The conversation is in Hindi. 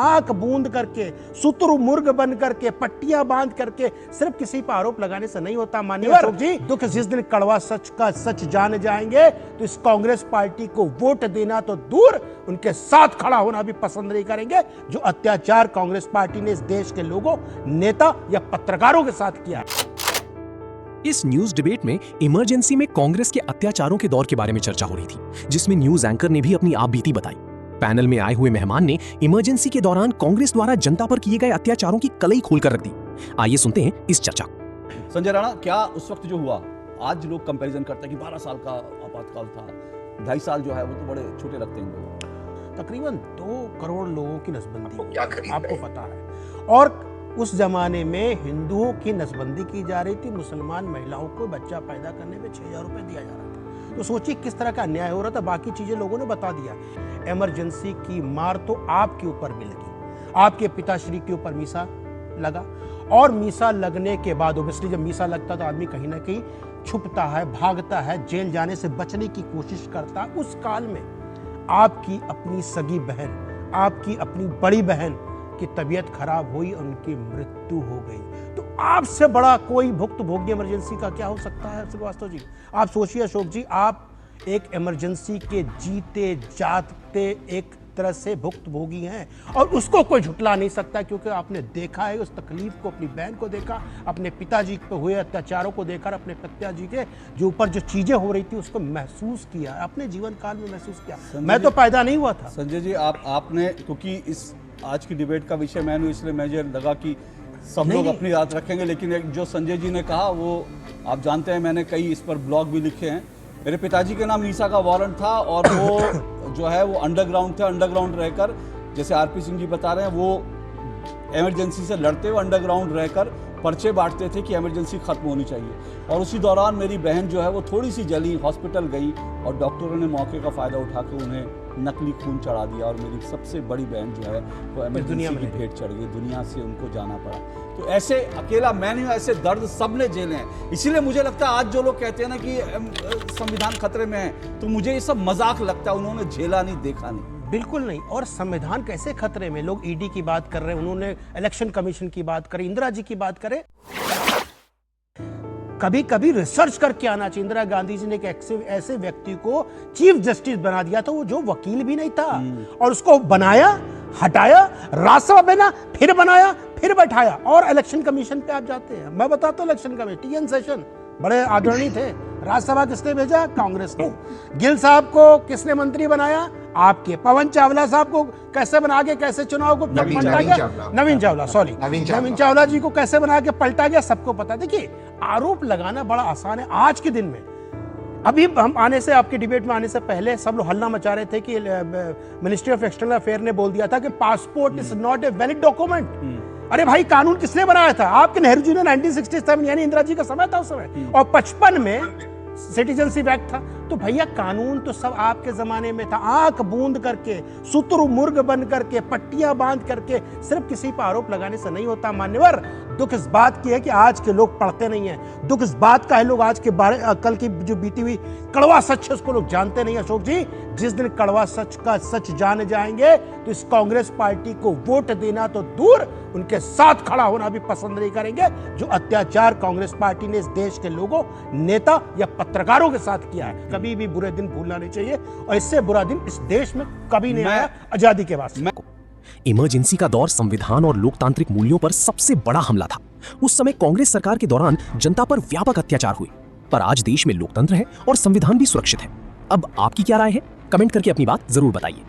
आंख बूंद करके, शुतुरमुर्ग बन करके, पट्टियां बांध करके सिर्फ किसी पर आरोप लगाने से नहीं होता। माननीय अशोक जी, दुख जिस दिन कड़वा सच का सच जान जाएंगे तो इस कांग्रेस पार्टी को वोट देना तो दूर, उनके साथ खड़ा होना भी पसंद नहीं करेंगे। जो अत्याचार कांग्रेस पार्टी ने इस देश के लोगों, नेता या पत्रकारों के साथ किया। इस न्यूज डिबेट में इमरजेंसी में कांग्रेस के अत्याचारों के दौर के बारे में चर्चा हो रही थी, जिसमें न्यूज एंकर ने भी अपनी आप बीती बताई। पैनल में आए हुए मेहमान ने इमरजेंसी के दौरान कांग्रेस द्वारा जनता पर किए गए अत्याचारों की कलई खोलकर रख दी। आइए सुनते हैं इस चर्चा। संजय राणा, क्या उस वक्त जो हुआ, आज लोग कंपैरिजन करते हैं कि 12 साल का आपातकाल था, 2.5 साल जो है वो तो बड़े छोटे लगते हैं लोग। तकरीबन 2 करोड़ लोगों की नसबंदी आपको पता है, और उस जमाने में हिंदुओं की नसबंदी की जा रही थी, मुसलमान महिलाओं को बच्चा पैदा करने में 6,000 रुपए दिया जा रहा था। तो सोचिए किस तरह का अन्याय हो रहा था। बाकी चीजें लोगों ने बता दिया। इमरजेंसी की मार तो आपके ऊपर भी लगी, आपके पिताश्री के ऊपर मीसा लगा, और मीसा लगने के बाद ओब्वियसली जब मीसा लगता तो आदमी कहीं ना कहीं छुपता है, भागता है, जेल जाने से बचने की कोशिश करता है। उस काल में आपकी अपनी सगी बहन, आपकी अपनी बड़ी बहन की तबीयत खराब हुई, उनकी मृत्यु हो गई। तो आपसे बड़ा कोई भुक्तभोगी इमरजेंसी का क्या हो सकता है श्रीवास्तव जी? आप सोचिए अशोक जी, आप एक इमरजेंसी के जीते जागते एक तरह से भुक्तभोगी हैं, और उसको कोई झुटला नहीं सकता, क्योंकि आपने देखा है उस तकलीफ को, अपनी बहन को देखा, अपने पिताजी पे हुए अत्याचारों को देखा, अपने पिताजी के जो ऊपर जो चीजें हो रही थी उसको महसूस किया, अपने जीवन काल में महसूस किया। मैं तो पैदा नहीं हुआ था। संजय जी, आपने, क्योंकि इस आज की डिबेट का विषय मैं हूं, इसलिए मुझे लगा कि सब लोग अपनी बात रखेंगे, लेकिन एक जो संजय जी ने कहा वो आप जानते हैं, मैंने कई इस पर ब्लॉग भी लिखे हैं। मेरे पिताजी के नाम मीसा का वारंट था, और वो जो है वो अंडरग्राउंड थे। अंडरग्राउंड रहकर, जैसे आरपी सिंह जी बता रहे हैं, वो इमरजेंसी से लड़ते हुए अंडरग्राउंड रहकर पर्चे बांटते थे कि इमरजेंसी खत्म होनी चाहिए। और उसी दौरान मेरी बहन जो है वो थोड़ी सी जली, हॉस्पिटल गई, और डॉक्टरों ने मौके का फ़ायदा उठाकर उन्हें नकली खून चढ़ा दिया, और मेरी सबसे बड़ी बहन जो है वो इमरजेंसी की भेंट चढ़ गई, दुनिया से उनको जाना पड़ा। तो ऐसे अकेला मैं नहीं हूँ, ऐसे दर्द सबने झेले हैं। इसीलिए मुझे लगता है आज जो लोग कहते हैं ना कि संविधान खतरे में है, तो मुझे ये सब मजाक लगता है। उन्होंने झेला नहीं, देखा नहीं। बिल्कुल नहीं। और संविधान कैसे खतरे में? लोग ईडी की बात कर रहे हैं, उन्होंने इलेक्शन कमीशन की बात करी, इंदिरा जी की बात करें। कभी कभी रिसर्च करके आना चाहिए। इंदिरा गांधी जी ने एक ऐसे व्यक्ति को चीफ जस्टिस बना दिया था, वो जो वकील भी नहीं था, और उसको बनाया, हटाया, राज्यसभा बना, फिर बनाया, फिर बैठाया। और इलेक्शन कमीशन पे आप जाते हैं, मैं बताता हूँ, इलेक्शन कमीशन टीएन सेशन बड़े आदरणीय थे। राज्यसभा किसने भेजा? कांग्रेस ने। गिल साहब को किसने मंत्री बनाया? आपके। पवन चावला साहब को कैसे बना के कैसे चुनाव को पलटा गया? नवीन चावला जी को कैसे बना के पलटा गया, सबको पता। देखिए, आरोप लगाना बड़ा आसान है आज के दिन में। अभी हम आने से, आपके डिबेट में आने से पहले सब लोग हल्ला मचा रहे थे कि मिनिस्ट्री ऑफ एक्सटर्नल अफेयर ने बोल दिया था कि passport is not a valid document. अरे भाई, कानून किसने बनाया था? आपके नेहरू जी ने 1967, यानी इंदिरा जी का समय था उस समय, और 55 में सिटीजनशिप एक्ट था। तो भैया, कानून तो सब आपके जमाने में था। आंख बूंद करके, शुतुरमुर्ग बन करके, पट्टियां बांध करके सिर्फ किसी पर आरोप लगाने से नहीं होता। मान्यवर, दुख इस बात की है कि आज के लोग पढ़ते नहीं हैं। दुख इस बात का है, लोग आज के बारे, कल की जो बीती हुई कड़वा सच है उसको लोग जानते नहीं। अशोक जी, जिस दिन कड़वा सच का सच जान जाएंगे तो इस कांग्रेस पार्टी को वोट देना तो दूर, उनके साथ खड़ा होना भी पसंद नहीं करेंगे। जो अत्याचार कांग्रेस पार्टी ने इस देश के लोगों, नेता या पत्रकारों के साथ किया है, कभी भी बुरे दिन भूलना नहीं चाहिए। और इससे बुरा दिन इस देश में कभी नहीं आया आजादी के बाद। इमरजेंसी का दौर संविधान और लोकतांत्रिक मूल्यों पर सबसे बड़ा हमला था। उस समय कांग्रेस सरकार के दौरान जनता पर व्यापक अत्याचार हुए, पर आज देश में लोकतंत्र है और संविधान भी सुरक्षित है। अब आपकी क्या राय है? कमेंट करके अपनी बात जरूर बताइए।